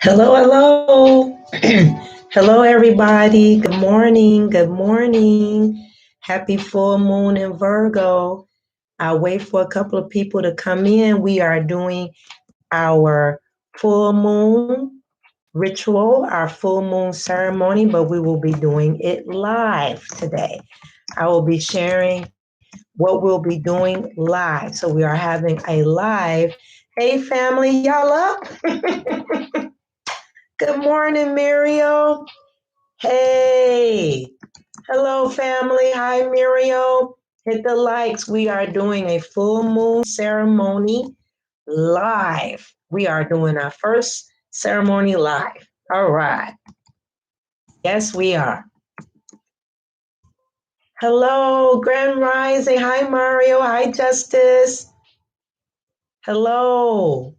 Hello, hello. Hello, everybody. Good morning. Good morning. Happy full moon in Virgo. I'll wait for a couple of people to come in. We are doing our full moon ritual, our full moon ceremony, but we will be doing it live today. I will be sharing what we'll be doing live. So we are having a live. Hey, family, y'all up? Good morning, Muriel. Hey, hello, family. Hi, Muriel. Hit the likes. We are doing a full moon ceremony live. We are doing our first ceremony live. All right. Yes, we are. Hello, Grand Rising. Hi, Mario. Hi, Justice. Hello.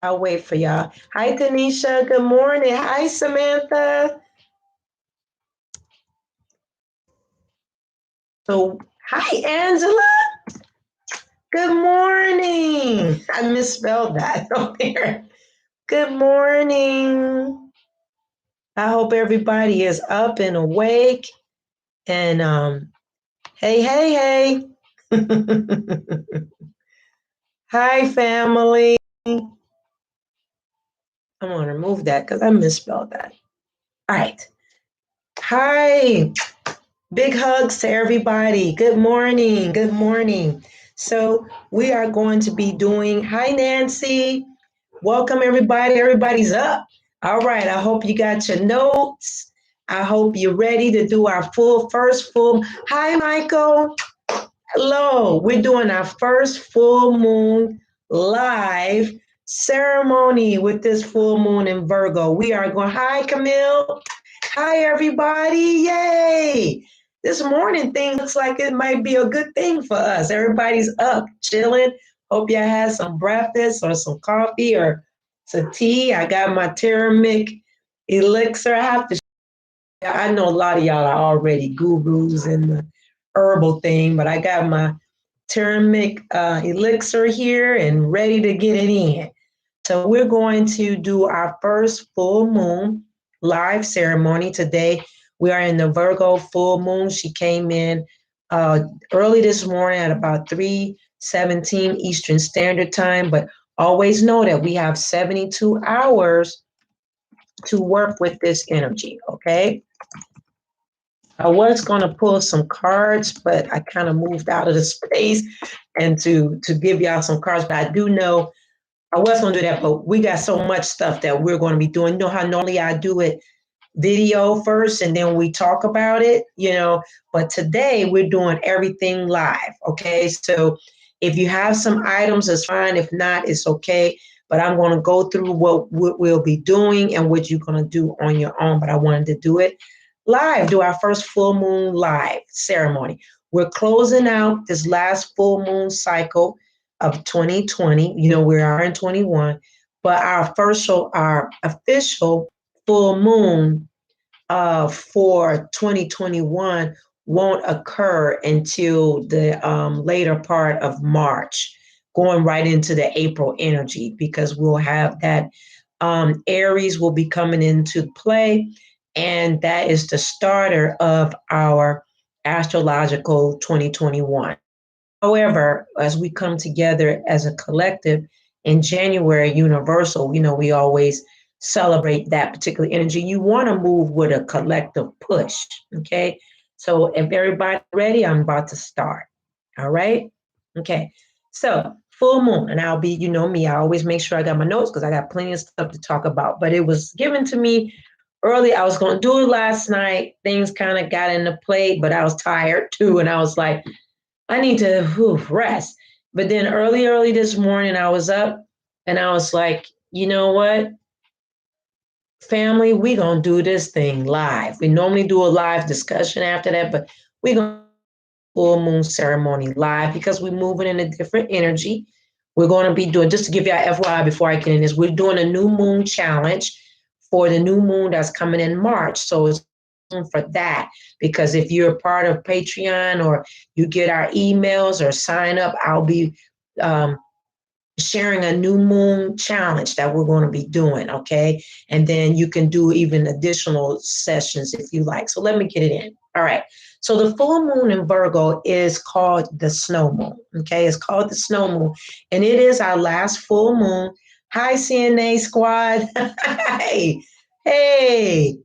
I'll wait for y'all. Hi, Tanisha. Good morning. Hi, Samantha. So, hi, Angela. Good morning. I misspelled that over there. Good morning. I hope everybody is up and awake. And hey, hey, hey. Hi, family. I'm going to remove that because I misspelled that. All right. Hi. Big hugs to everybody. Good morning. Good morning. So we are going to be doing, hi, Nancy. Welcome, everybody. Everybody's up. All right. I hope you got your notes. I hope you're ready to do our first full. Hi, Michael. Hello. We're doing our first full moon live ceremony with this full moon in Virgo. We are going, hi, Camille. Hi, everybody. Yay. This morning thing looks like it might be a good thing for us. Everybody's up, chilling. Hope y'all had some breakfast or some coffee or some tea. I got my turmeric elixir. I know a lot of y'all are already gurus in the herbal thing, but I got my turmeric elixir here and ready to get it in. So we're going to do our first full moon live ceremony today. We are in the Virgo full moon. She came in early this morning at about 3:17 Eastern Standard Time, but always know that we have 72 hours to work with this energy, okay? I was going to pull some cards, but I kind of moved out of the space and to give y'all some cards, but I do know I was going to do that, but we got so much stuff that we're going to be doing. You know how normally I do it video first and then we talk about it, but today we're doing everything live. Okay. So if you have some items, it's fine. If not, it's okay. But I'm going to go through what we'll be doing and what you're going to do on your own. But I wanted to do it live, do our first full moon live ceremony. We're closing out this last full moon cycle of 2020. We are in 21, but our official full moon for 2021 won't occur until the later part of March, going right into the April energy, because we'll have that Aries will be coming into play, and that is the starter of our astrological 2021. However, as we come together as a collective in January, universal, we always celebrate that particular energy. You want to move with a collective push, okay? So if everybody's ready, I'm about to start, all right? Okay, so full moon, and I'll be, me, I always make sure I got my notes because I got plenty of stuff to talk about, but it was given to me early. I was going to do it last night. Things kind of got into play, but I was tired too, and I was like, I need to rest. But then early this morning, I was up and I was like, you know what? Family, we going to do this thing live. We normally do a live discussion after that, but we're going to do full moon ceremony live because we're moving in a different energy. We're going to be doing, just to give y'all FYI before I get in this, we're doing a new moon challenge for the new moon that's coming in March. So it's for that, because if you're a part of Patreon or you get our emails or sign up, I'll be sharing a new moon challenge that we're going to be doing. Okay. And then you can do even additional sessions if you like. So let me get it in. All right. So the full moon in Virgo is called the snow moon. Okay. It's called the snow moon. And it is our last full moon. Hi, CNA squad. Hey, hey,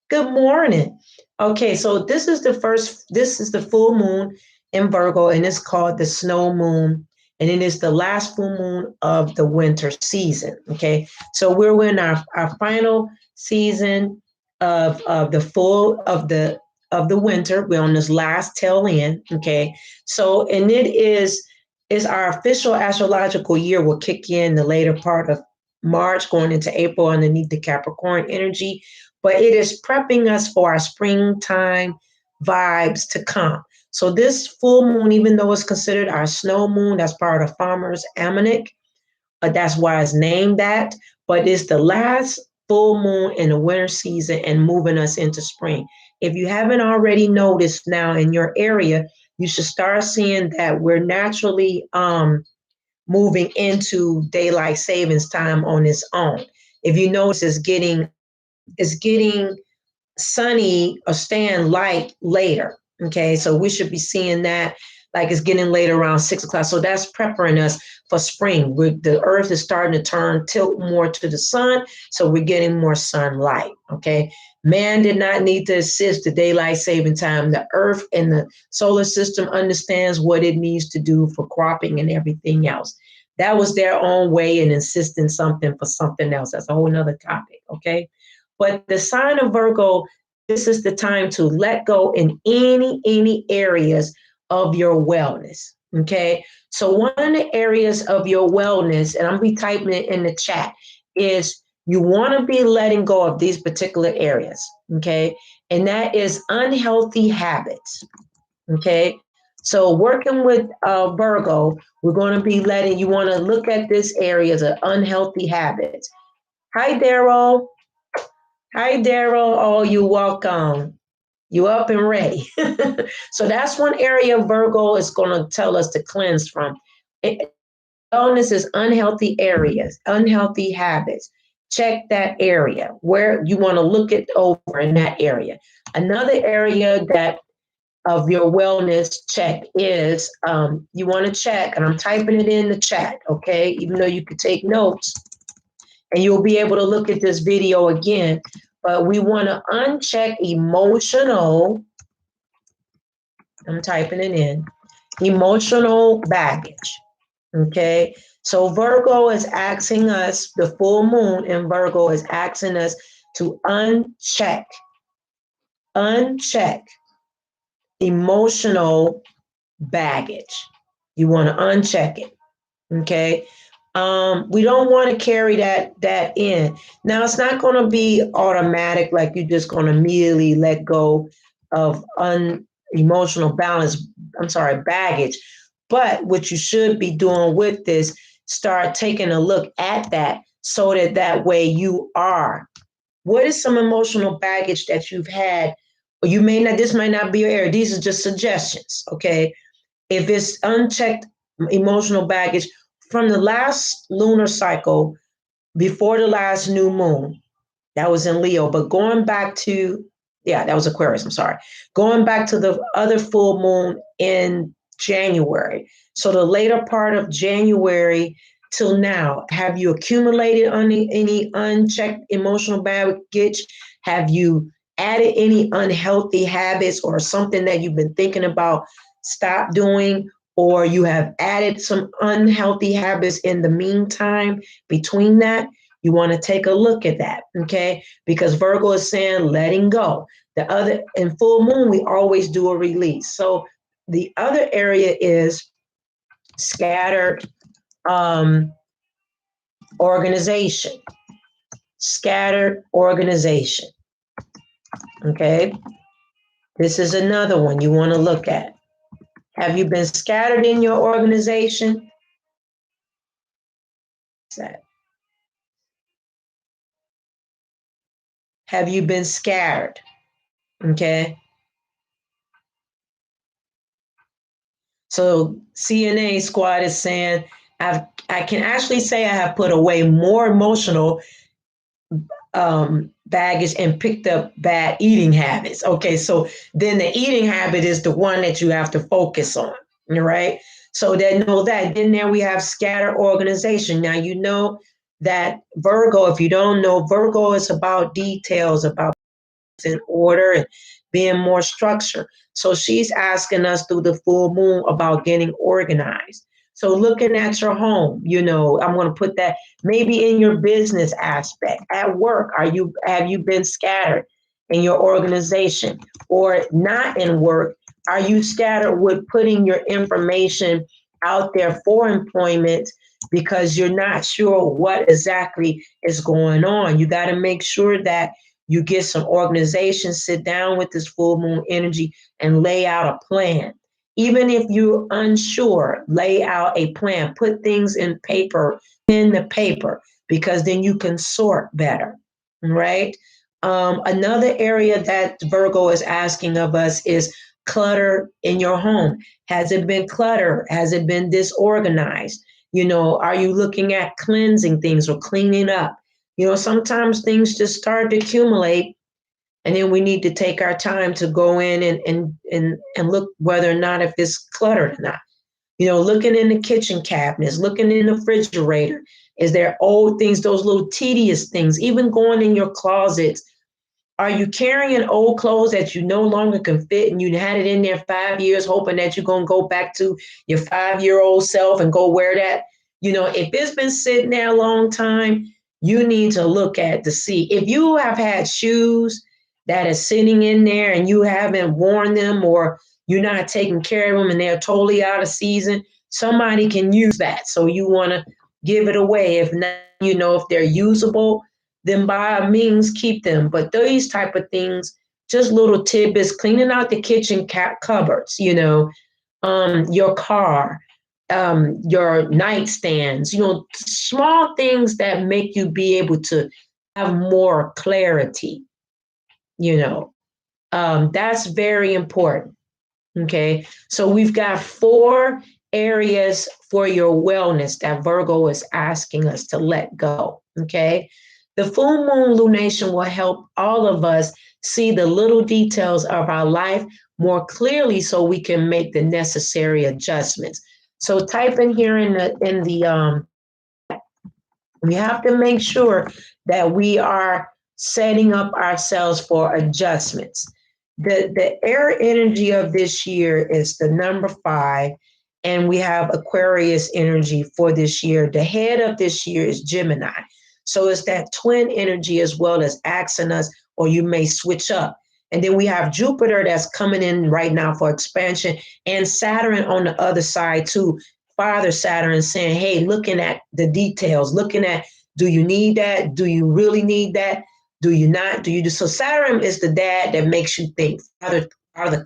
good morning. Okay. So this is the full moon in Virgo, and it's called the snow moon, and it is the last full moon of the winter season. Okay, so we're in our final season of the full of the winter. We're on this last tail end. Okay, so and is our official astrological year will kick in the later part of March, going into April underneath the Capricorn energy, but it is prepping us for our springtime vibes to come. So this full moon, even though it's considered our snow moon, that's part of Farmer's Almanac. That's why it's named that. But it's the last full moon in the winter season and moving us into spring. If you haven't already noticed now in your area, you should start seeing that we're naturally moving into daylight savings time on its own. If you notice, it's getting sunny or staying light later. Okay, so we should be seeing that like it's getting later around 6 o'clock. So that's preparing us for spring. The earth is starting to tilt more to the sun, so we're getting more sunlight. Okay, man did not need to assist the daylight saving time. The earth and the solar system understands what it needs to do for cropping and everything else. That was their own way in insisting something for something else. That's a whole nother topic. Okay, but the sign of Virgo, this is the time to let go in any areas of your wellness. Okay. So one of the areas of your wellness, and I'm be typing it in the chat, is you want to be letting go of these particular areas. Okay. And that is unhealthy habits. Okay. So working with Virgo, we're going to be letting you want to look at this area as an unhealthy habits. Hi, Daryl. Hi, Daryl. Oh, you're welcome. You up and ready. So that's one area Virgo is going to tell us to cleanse from. Wellness is unhealthy areas, unhealthy habits. Check that area where you want to look it over in that area. Another area that of your wellness check is you want to check, and I'm typing it in the chat, okay? Even though you could take notes and you'll be able to look at this video again, but we want to uncheck emotional, I'm typing it in, emotional baggage. Okay. So Virgo is asking us, the full moon in Virgo is asking us to uncheck emotional baggage. You want to uncheck it. Okay. We don't want to carry that in. Now it's not going to be automatic, like you're just going to immediately let go of emotional baggage. But what you should be doing with this, start taking a look at that so that way you are. What is some emotional baggage that you've had? Or you may not, this might not be your area. These are just suggestions. Okay. If it's unchecked emotional baggage from the last lunar cycle before the last new moon, that was in Leo, but going back to, that was Aquarius, I'm sorry. Going back to the other full moon in January. So the later part of January till now, have you accumulated any unchecked emotional baggage? Have you added any unhealthy habits or something that you've been thinking about stop doing, or you have added some unhealthy habits in the meantime between that? You want to take a look at that, okay? Because Virgo is saying letting go. The other, in full moon, we always do a release. So the other area is scattered organization. Scattered organization, okay? This is another one you want to look at. Have you been scattered in your organization? Have you been scattered? Okay. So CNA squad is saying I can actually say I have put away more emotional baggage and picked up bad eating habits. Okay, so then the eating habit is the one that you have to focus on, right? So then know that. Then there we have scattered organization. Now you know that Virgo, if you don't know, Virgo is about details, about in order and being more structured. So she's asking us through the full moon about getting organized. So looking at your home, I'm going to put that maybe in your business aspect. At work, have you been scattered in your organization or not in work? Are you scattered with putting your information out there for employment because you're not sure what exactly is going on? You got to make sure that you get some organization, sit down with this full moon energy and lay out a plan. Even if you're unsure, lay out a plan, put things in the paper, because then you can sort better, right? Another area that Virgo is asking of us is clutter in your home. Has it been clutter? Has it been disorganized? Are you looking at cleansing things or cleaning up? Sometimes things just start to accumulate, and then we need to take our time to go in and look whether or not if it's cluttered or not. Looking in the kitchen cabinets, looking in the refrigerator. Is there old things, those little tedious things, even going in your closets? Are you carrying old clothes that you no longer can fit and you had it in there 5 years hoping that you're going to go back to your 5-year-old self and go wear that? If it's been sitting there a long time, you need to look at to see. If you have had shoes that are sitting in there and you haven't worn them, or you're not taking care of them and they're totally out of season, somebody can use that. So you want to give it away. If not, if they're usable, then by all means keep them. But these type of things, just little tidbits, cleaning out the kitchen cupboards, your car, your nightstands, small things that make you be able to have more clarity, you know. That's very important. Okay. So we've got 4 areas for your wellness that Virgo is asking us to let go. Okay. The full moon lunation will help all of us see the little details of our life more clearly so we can make the necessary adjustments. So type in here we have to make sure that we are setting up ourselves for adjustments. The air energy of this year is the number 5, and we have Aquarius energy for this year. The head of this year is Gemini. So it's that twin energy as well as asking us, or you may switch up. And then we have Jupiter that's coming in right now for expansion, and Saturn on the other side too. Father Saturn saying, hey, looking at the details, looking at, do you need that? Do you really need that? Do you not? Do you do? So Saturn is the dad that makes you think, father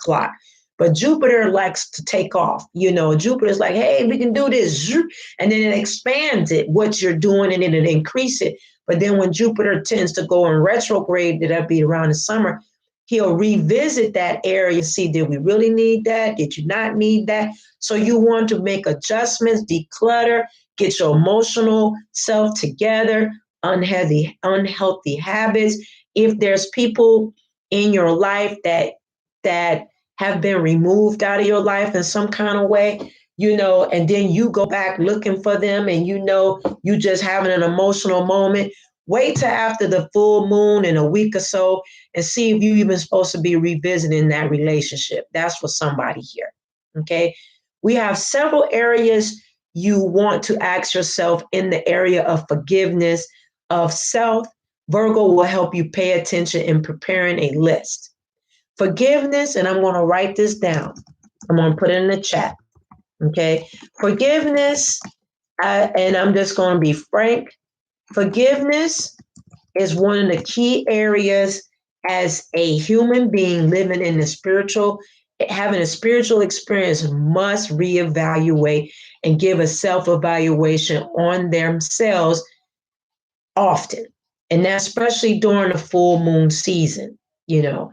clock. But Jupiter likes to take off. Jupiter's like, hey, we can do this. And then it expands it, what you're doing, and then it increases it. But then when Jupiter tends to go in retrograde, that'll be around the summer, he'll revisit that area and see, did we really need that? Did you not need that? So you want to make adjustments, declutter, get your emotional self together, unhealthy habits. If there's people in your life that have been removed out of your life in some kind of way, and then you go back looking for them and you just having an emotional moment, wait till after the full moon in a week or so and see if you even supposed to be revisiting that relationship. That's for somebody here. Okay. We have several areas you want to ask yourself in the area of forgiveness of self. Virgo will help you pay attention in preparing a list. Forgiveness, and I'm going to write this down. I'm going to put it in the chat. Okay. Forgiveness, and I'm just going to be frank. Forgiveness is one of the key areas as a human being living in the spiritual, having a spiritual experience must reevaluate and give a self-evaluation on themselves often. And that's especially during the full moon season, you know.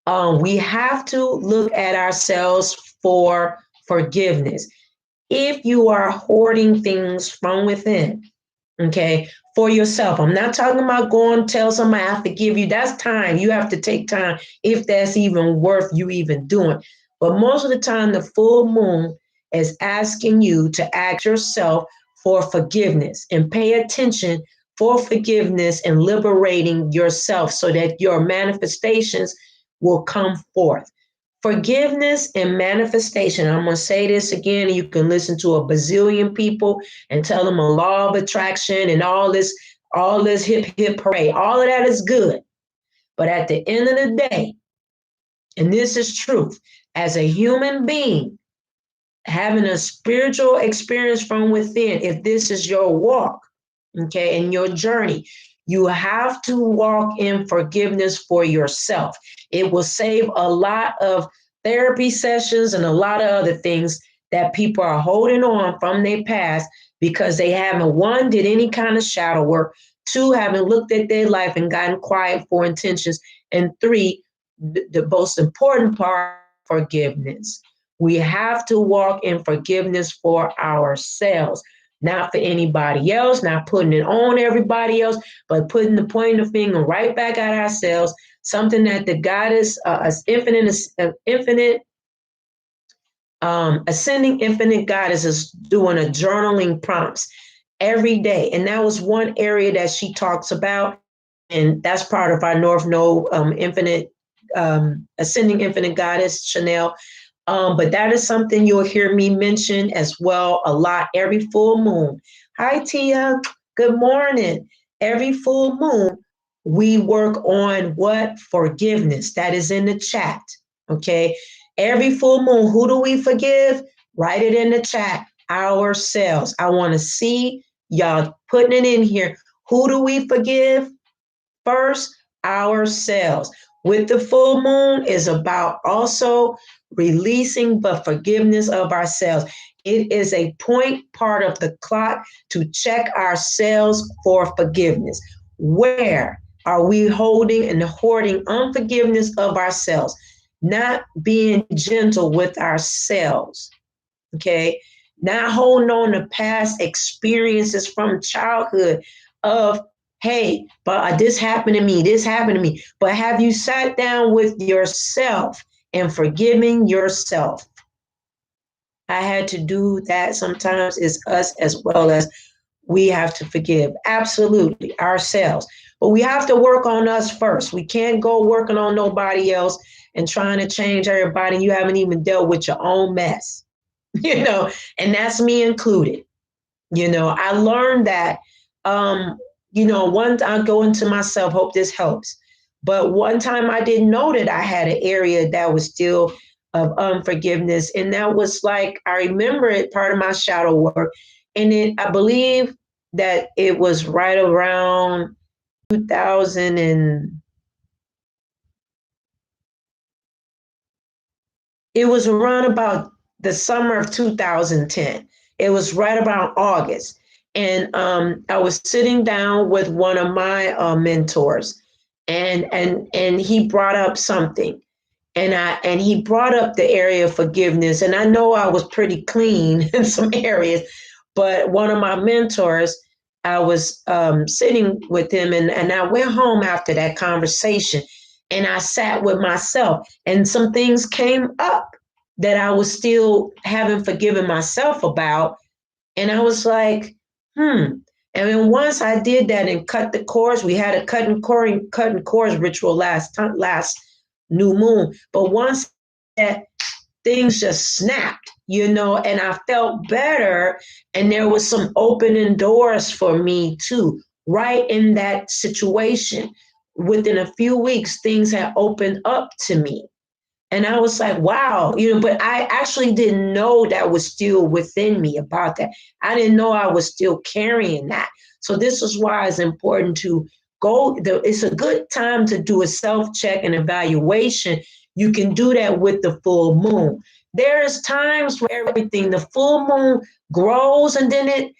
We have to look at ourselves for forgiveness. If you are hoarding things from within, okay, for yourself, I'm not talking about going to tell somebody I forgive you. That's time. You have to take time if that's even worth you even doing. But most of the time, the full moon is asking you to ask yourself for forgiveness and pay attention for forgiveness and liberating yourself so that your manifestations will come forth. Forgiveness and manifestation. I'm going to say this again, and you can listen to a bazillion people and tell them a law of attraction and all this hip hip hooray. All of that is good. But at the end of the day, and this is truth, as a human being, having a spiritual experience from within, if this is your walk, okay, in your journey, you have to walk in forgiveness for yourself. It will save a lot of therapy sessions and a lot of other things that people are holding on from their past because they haven't, one, did any kind of shadow work, two, haven't looked at their life and gotten quiet for intentions, and three, the most important part, forgiveness. We have to walk in forgiveness for ourselves, not for anybody else, not putting it on everybody else, but putting the pointing the finger right back at ourselves. Something that the goddess, ascending infinite goddess is doing a journaling prompts every day, and that was one area that she talks about, and that's part of our North Node infinite ascending infinite goddess Chanel. But that is something you'll hear me mention as well a lot every full moon. Hi, Tia. Good morning. Every full moon, we work on what? Forgiveness. That is in the chat. Okay. Every full moon, who do we forgive? Write it in the chat. Ourselves. I want to see y'all putting it in here. Who do we forgive? First, ourselves. With the full moon is about also releasing the forgiveness of ourselves. It is a point part of the clock to check ourselves for forgiveness. Where are we holding and hoarding unforgiveness of ourselves? Not being gentle with ourselves. Okay. Not holding on to past experiences from childhood of, hey, but this happened to me, this happened to me. But have you sat down with yourself and forgiving yourself? I had to do that. Sometimes it's us as well as we have to forgive. Absolutely, ourselves. But we have to work on us first. We can't go working on nobody else and trying to change everybody. You haven't even dealt with your own mess, and that's me included. I learned that, one time I go into myself, hope this helps. But one time I didn't know that I had an area that was still of unforgiveness. And that was like, I remember it part of my shadow work. And I believe that it was right around 2000 and it was around about the summer of 2010. It was right about August. And I was sitting down with one of my mentors, and he brought up something, and he brought up the area of forgiveness. And I know I was pretty clean in some areas, but one of my mentors, I was sitting with him, and I went home after that conversation, and I sat with myself, and some things came up that I was still haven't forgiven myself about. And I was like, And then once I did that and cut the cords, we had a cutting cords ritual last new moon. But once that, things just snapped, and I felt better. And there was some opening doors for me too, right in that situation. Within a few weeks, things had opened up to me. And I was like, wow, but I actually didn't know that was still within me about that. I didn't know I was still carrying that. So this is why it's important to it's a good time to do a self-check and evaluation. You can do that with the full moon. There's times for everything. The full moon grows and then it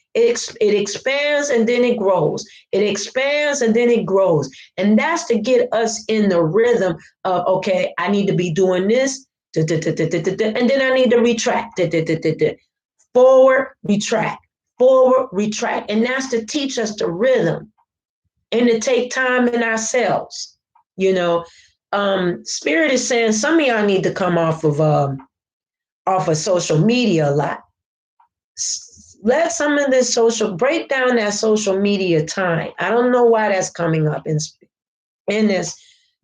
expands and then it grows. It expands and then it grows. And that's to get us in the rhythm of, okay, I need to be doing this, and then I need to retract, forward, retract, forward, retract. And that's to teach us the rhythm and to take time in ourselves. You know, Spirit is saying some of y'all need to come off of social media a lot. Let some of this break down that social media time. I don't know why that's coming up in this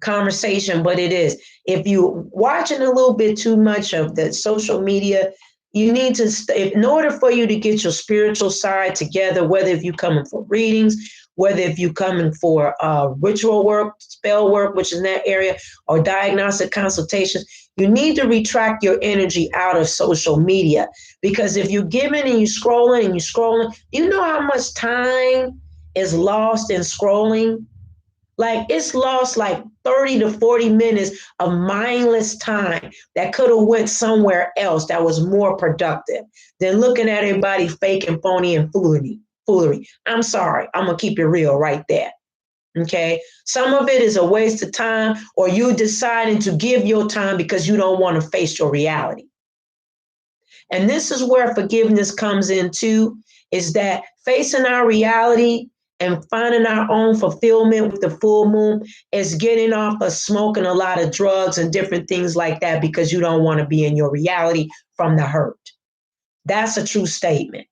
conversation, but it is. If you're watching a little bit too much of the social media, you need to, in order for you to get your spiritual side together, whether if you're coming for readings, whether if you're coming for ritual work, spell work, which is in that area, or diagnostic consultations, you need to retract your energy out of social media. Because if you're giving and you're scrolling, you know how much time is lost in scrolling? Like it's lost like 30 to 40 minutes of mindless time that could have went somewhere else that was more productive than looking at everybody fake and phony and foolery. I'm sorry. I'm going to keep it real right there. Okay. Some of it is a waste of time, or you deciding to give your time because you don't want to face your reality. And this is where forgiveness comes in too, is that facing our reality and finding our own fulfillment with the full moon is getting off of smoking a lot of drugs and different things like that because you don't want to be in your reality from the hurt. That's a true statement.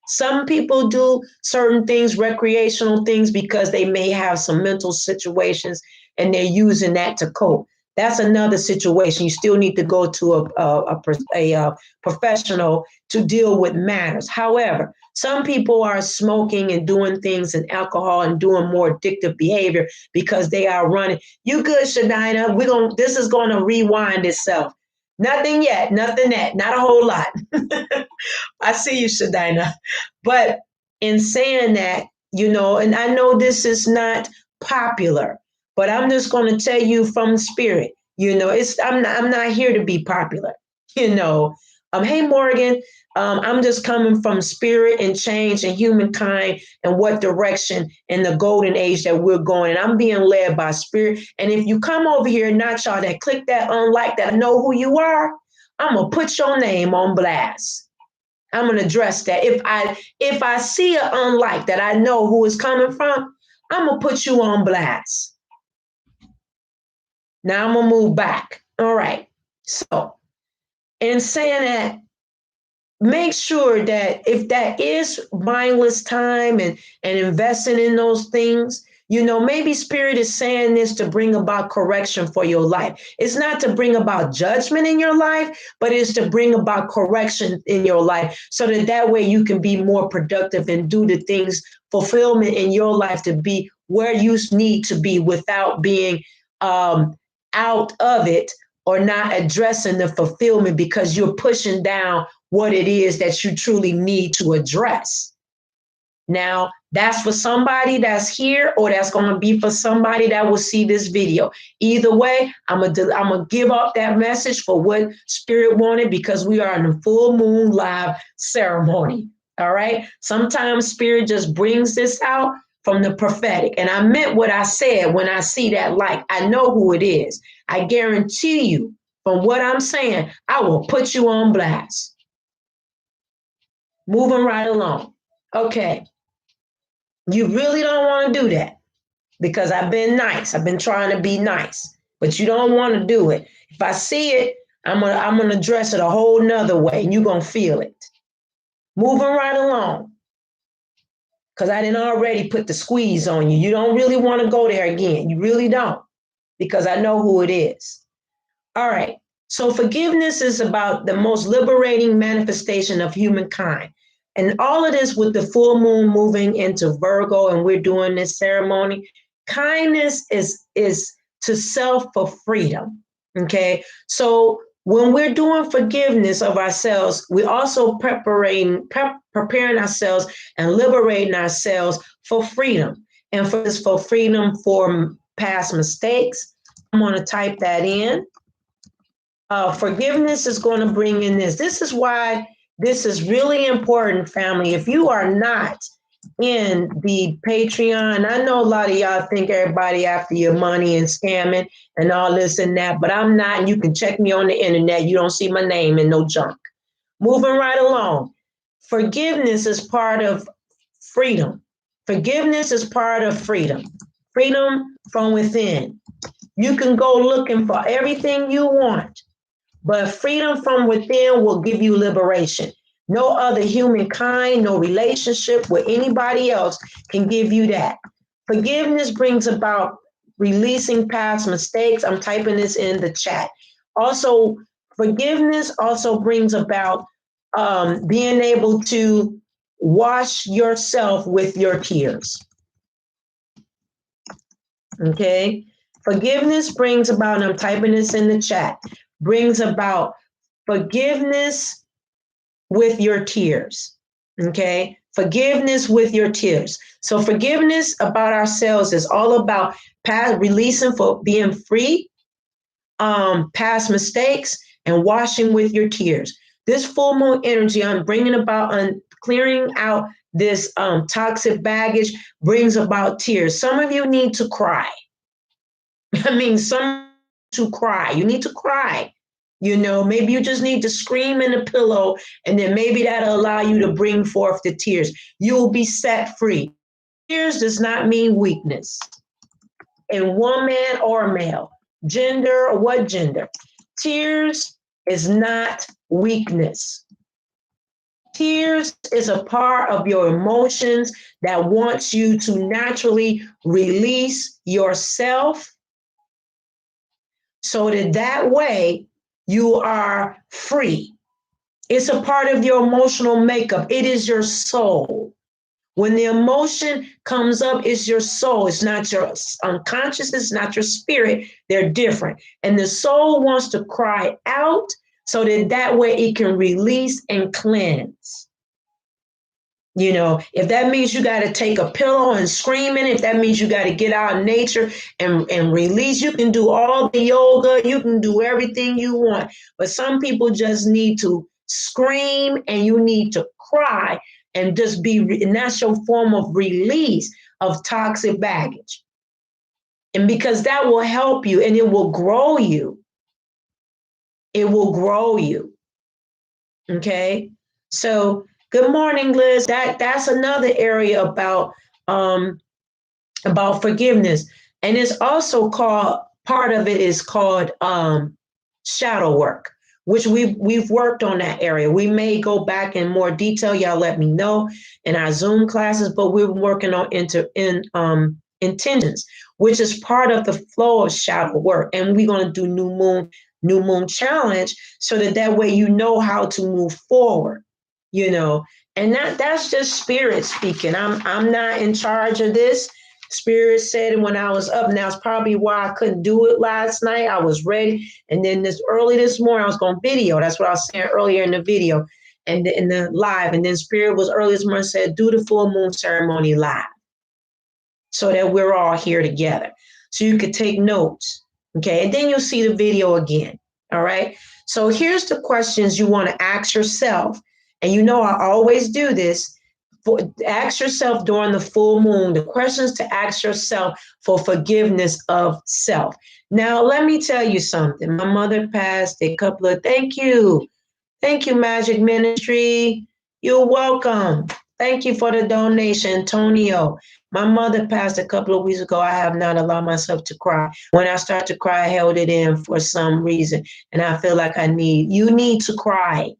Some people do certain things, recreational things, because they may have some mental situations and they're using that to cope. That's another situation. You still need to go to a professional to deal with matters. However, some people are smoking and doing things and alcohol and doing more addictive behavior because they are running. You good, Shadina? This is going to rewind itself. Nothing yet, nothing that, not a whole lot. I see you, Shadina. But in saying that, and I know this is not popular, but I'm just going to tell you from spirit, I'm not here to be popular, Hey, Morgan, I'm just coming from spirit and change and humankind and what direction in the golden age that we're going. And I'm being led by spirit. And if you come over here, not y'all that click that unlike that know who you are, I'm going to put your name on blast. I'm going to address that. If I see an unlike that I know who is coming from, I'm going to put you on blast. Now I'm going to move back. All right. So in saying that, make sure that if that is mindless time and investing in those things, maybe spirit is saying this to bring about correction for your life. It's not to bring about judgment in your life, but it's to bring about correction in your life so that way you can be more productive and do the things, fulfillment in your life to be where you need to be without being out of it or not addressing the fulfillment because you're pushing down what it is that you truly need to address. Now, that's for somebody that's here, or that's going to be for somebody that will see this video. Either way, I'm gonna give up that message for what spirit wanted, because we are in the full moon live ceremony. All right. Sometimes spirit just brings this out from the prophetic. And I meant what I said when I see that light. I know who it is. I guarantee you from what I'm saying, I will put you on blast. Moving right along. Okay. You really don't want to do that because I've been nice. I've been trying to be nice, but you don't want to do it. If I see it, I'm gonna address it a whole nother way, and you're gonna feel it. Moving right along, because I didn't already put the squeeze on you. You don't really want to go there again. You really don't, because I know who it is. All right. So forgiveness is about the most liberating manifestation of humankind. And all of this with the full moon moving into Virgo, and we're doing this ceremony. Kindness is to self for freedom. Okay. So when we're doing forgiveness of ourselves, we're also preparing ourselves and liberating ourselves for freedom. And for freedom from past mistakes. I'm going to type that in. Forgiveness is going to bring in this. This is why this is really important, family. If you are not in the Patreon, I know a lot of y'all think everybody after your money and scamming and all this and that, but I'm not. And you can check me on the internet. You don't see my name in no junk. Moving right along. Forgiveness is part of freedom. Forgiveness is part of freedom. Freedom from within. You can go looking for everything you want, but freedom from within will give you liberation. No other humankind, no relationship with anybody else can give you that. Forgiveness brings about releasing past mistakes. I'm typing this in the chat. Also, forgiveness also brings about being able to wash yourself with your tears. Okay? Forgiveness brings about, and I'm typing this in the chat, brings about forgiveness with your tears. Okay? Forgiveness with your tears. So forgiveness about ourselves is all about releasing, for being free, past mistakes, and washing with your tears. This full moon energy, I'm bringing about and clearing out this toxic baggage, brings about tears. Some of you need to cry. I mean, some to cry. You need to cry. You know, maybe you just need to scream in a pillow, and then maybe that'll allow you to bring forth the tears. You'll be set free. Tears does not mean weakness in woman or male, gender or what gender. Tears is not weakness. Tears is a part of your emotions that wants you to naturally release yourself, so that way you are free. It's a part of your emotional makeup. It is your soul. When the emotion comes up, it's your soul. It's not your unconscious. It's not your spirit. They're different. And the soul wants to cry out so that way it can release and cleanse. You know, if that means you got to take a pillow and scream in it, if that means you got to get out in nature and release, you can do all the yoga, you can do everything you want. But some people just need to scream and you need to cry and just be, and that's your form of release of toxic baggage. And because that will help you and it will grow you. It will grow you. Okay. So good morning, Liz. That's another area about forgiveness. And it's also called, part of it is called shadow work, which we've worked on that area. We may go back in more detail. Y'all let me know in our Zoom classes, but we're working on intentions, which is part of the flow of shadow work. And we're going to do new moon challenge so that way you know how to move forward, you know. And that's just spirit speaking. I'm not in charge of this. Spirit said when I was up, and that's probably why I couldn't do it last night. I was ready. And then early this morning, I was going to video. That's what I was saying earlier in the video and in the live. And then Spirit was early this morning, said, do the full moon ceremony live so that we're all here together. So you could take notes. Okay. And then you'll see the video again. All right. So here's the questions you want to ask yourself. And you know, I always do this. Ask yourself during the full moon, the questions to ask yourself for forgiveness of self. Now, let me tell you something. My mother passed a couple of, thank you, Magic Ministry. You're welcome. Thank you for the donation, Antonio. My mother passed a couple of weeks ago. I have not allowed myself to cry. When I start to cry, I held it in for some reason. And I feel like you need to cry.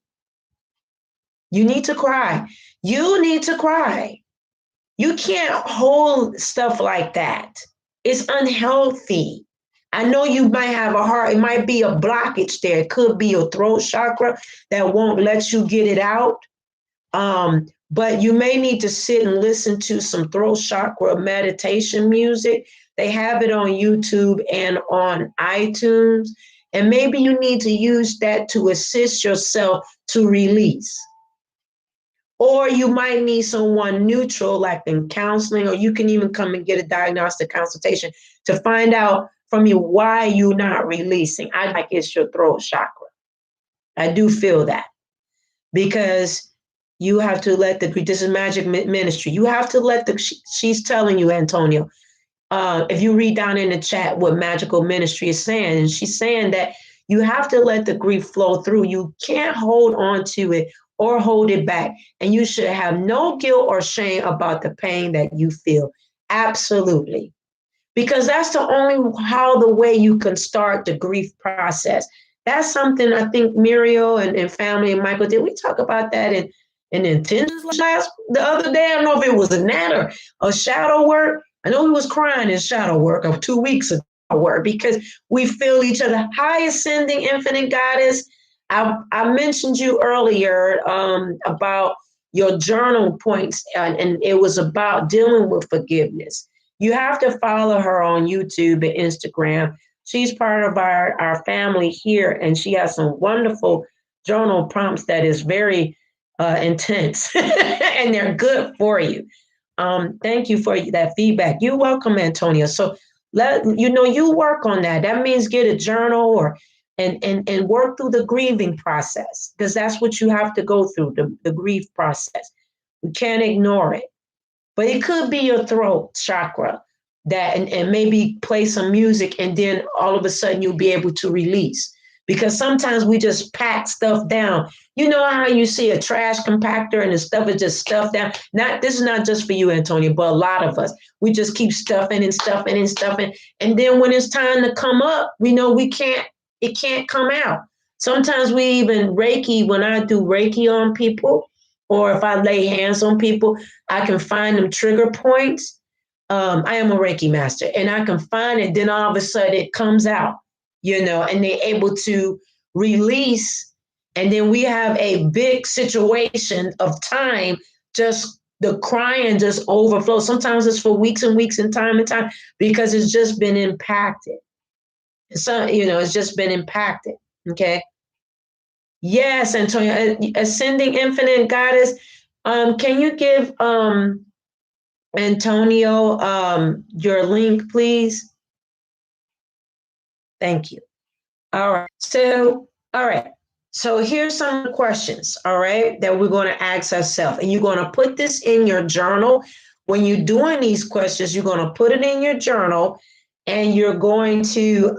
You need to cry. You need to cry. You can't hold stuff like that. It's unhealthy. I know you might have a heart. It might be a blockage there. It could be your throat chakra that won't let you get it out. But you may need to sit and listen to some throat chakra meditation music. They have it on YouTube and on iTunes. And maybe you need to use that to assist yourself to release. Or you might need someone neutral, like in counseling, or you can even come and get a diagnostic consultation to find out from you why you're not releasing. It's your throat chakra. I do feel that because you have to let this is magic ministry. You have to let she's telling you, Antonio, if you read down in the chat what magical ministry is saying, and she's saying that you have to let the grief flow through. You can't hold on to it or hold it back. And you should have no guilt or shame about the pain that you feel. Absolutely. Because that's the only the way you can start the grief process. That's something I think Muriel and family and Michael, did we talk about that in intentions the other day? I don't know if it was a nat or shadow work. I know he was crying in shadow work of 2 weeks ago work because we feel each other. High ascending infinite goddess. I mentioned you earlier about your journal points, and it was about dealing with forgiveness. You have to follow her on YouTube and Instagram. She's part of our family here, and she has some wonderful journal prompts that is very intense, and they're good for you. Thank you for that feedback. You're welcome, Antonia. So you work on that. That means get a journal or and work through the grieving process, because that's what you have to go through, the grief process. We can't ignore it. But it could be your throat chakra that and maybe play some music, and then all of a sudden you'll be able to release. Because sometimes we just pack stuff down. You know how you see a trash compactor and the stuff is just stuffed down? This is not just for you, Antonia, but a lot of us. We just keep stuffing and stuffing and stuffing. And then when it's time to come up, we know it can't come out. Sometimes we even Reiki, when I do Reiki on people, or if I lay hands on people, I can find them trigger points. I am a Reiki master, and I can find it. Then all of a sudden it comes out, and they're able to release. And then we have a big situation of time, just the crying just overflows. Sometimes it's for weeks and weeks and time, because it's just been impacted. So, it's just been impacted. Okay. Yes, Antonia, ascending infinite goddess. Can you give Antonio your link, please? Thank you. All right. So here's some questions, all right, that we're going to ask ourselves. And you're going to put this in your journal. When you're doing these questions, you're going to put it in your journal, and you're going to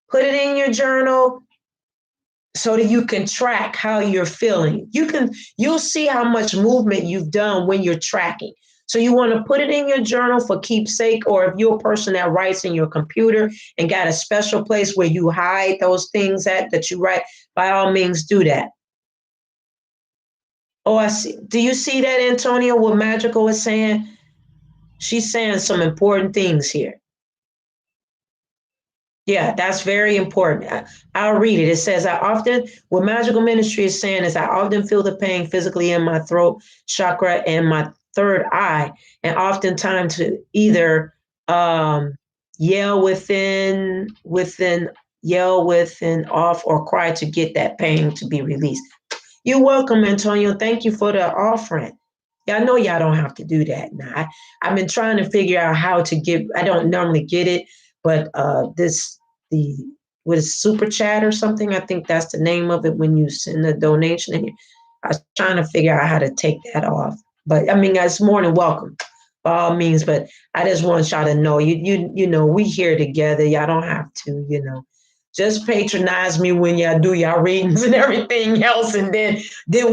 put it in your journal so that you can track how you're feeling. You'll see how much movement you've done when you're tracking. So you want to put it in your journal for keepsake, or if you're a person that writes in your computer and got a special place where you hide those things that you write, by all means do that. Oh, I see. Do you see that, Antonio, what Magical is saying? She's saying some important things here. Yeah, that's very important. I'll read it. It says, what Magical Ministry is saying is, I often feel the pain physically in my throat chakra and my third eye, and oftentimes to either yell within, off, or cry to get that pain to be released. You're welcome, Antonio. Thank you for the offering. Yeah, I know y'all don't have to do that now. I've been trying to figure out how to get, I don't normally get it, but with super chat or something, I think that's the name of it when you send a donation. And I was trying to figure out how to take that off. But I mean, it's more than welcome by all means. But I just want y'all to know, we here together. Y'all don't have to, just patronize me when y'all do y'all readings and everything else. And then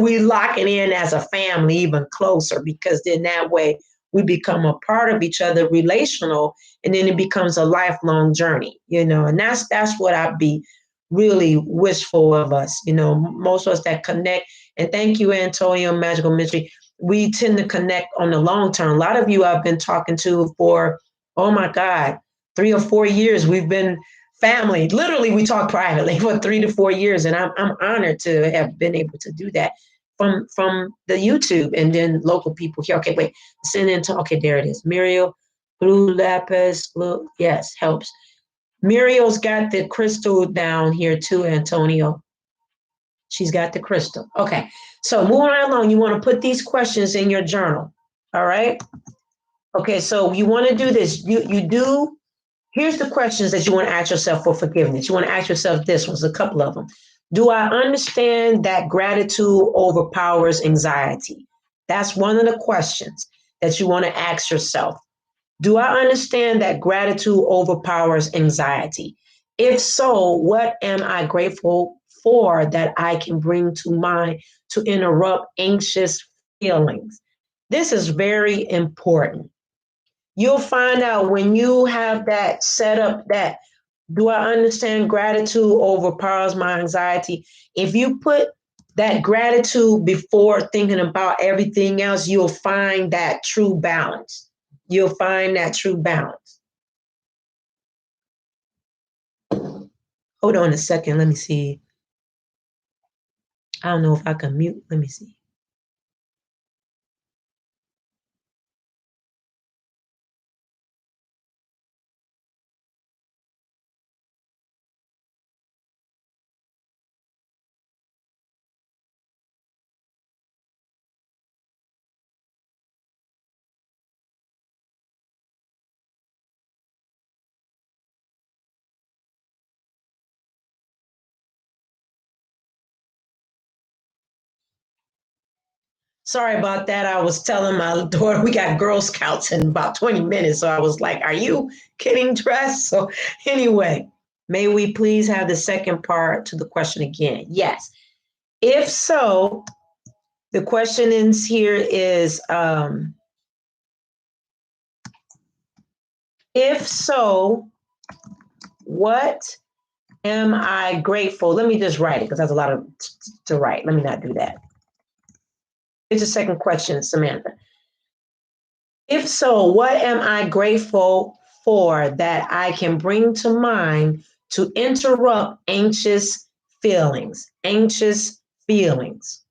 we lock it in as a family even closer, because then that way we become a part of each other, relational, and then it becomes a lifelong journey, and that's what I'd be really wishful of us, most of us that connect. And thank you, Antonio, Magical Mystery. We tend to connect on the long term. A lot of you I've been talking to for, oh my God, 3 or 4 years. We've been family. Literally, we talk privately for 3 to 4 years. And I'm honored to have been able to do that from the YouTube, and then local people here. Okay, wait, send into, okay, there it is. Muriel, blue lapis, blue, yes, helps. Muriel's got the crystal down here too, Antonio. She's got the crystal. Okay, so moving right along, you want to put these questions in your journal, all right? Okay, so you want to do this. Here's the questions that you want to ask yourself for forgiveness. You want to ask yourself this one's a couple of them. Do I understand that gratitude overpowers anxiety? That's one of the questions that you want to ask yourself. Do I understand that gratitude overpowers anxiety? If so, what am I grateful for that I can bring to mind to interrupt anxious feelings? This is very important. You'll find out when you have that set up that do I understand gratitude overpowers my anxiety? If you put that gratitude before thinking about everything else, you'll find that true balance. You'll find that true balance. Hold on a second. Let me see. I don't know if I can mute. Let me see. Sorry about that. I was telling my daughter we got Girl Scouts in about 20 minutes. So I was like, are you getting dressed? So, anyway, may we please have the second part to the question again? Yes. If so, the question in here is if so, what am I grateful? Let me just write it because that's a lot of to write. Let me not do that. Here's the second question, Samantha. If so, what am I grateful for that I can bring to mind to interrupt anxious feelings? Anxious feelings.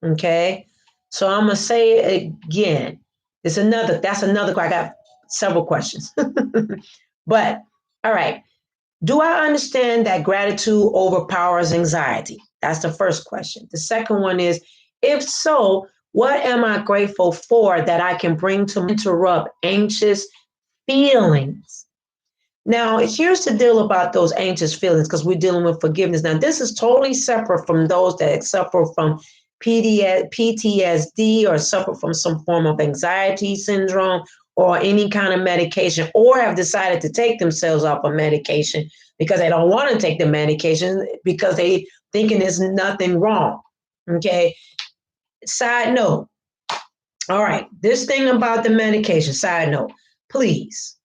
Okay. So I'm gonna say it again. That's another. I got several questions. But all right. Do I understand that gratitude overpowers anxiety? That's the first question. The second one is, if so, what am I grateful for that I can bring to interrupt anxious feelings? Now, here's the deal about those anxious feelings because we're dealing with forgiveness. Now, this is totally separate from those that suffer from PTSD or suffer from some form of anxiety syndrome or any kind of medication or have decided to take themselves off of medication because they don't want to take the medication because they thinking there's nothing wrong. Okay. Side note. All right. This thing about the medication, side note, please,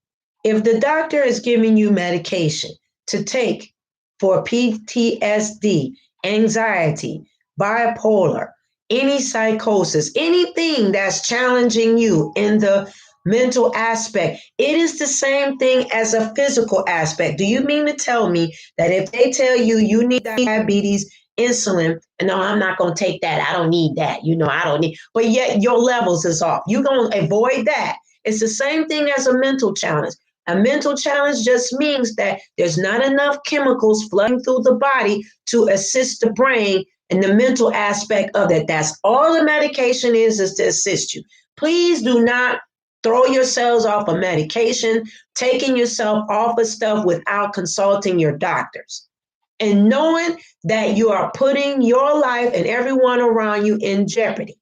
if the doctor is giving you medication to take for PTSD, anxiety, bipolar, any psychosis, anything that's challenging you in the mental aspect, it is the same thing as a physical aspect. Do you mean to tell me that if they tell you you need diabetes, insulin, and no, I'm not going to take that. I don't need that. I don't need, but yet your levels is off. You're going to avoid that. It's the same thing as a mental challenge. A mental challenge just means that there's not enough chemicals flowing through the body to assist the brain in the mental aspect of it. That's all the medication is to assist you. Please do not throw yourselves off of medication, taking yourself off of stuff without consulting your doctors and knowing that you are putting your life and everyone around you in jeopardy.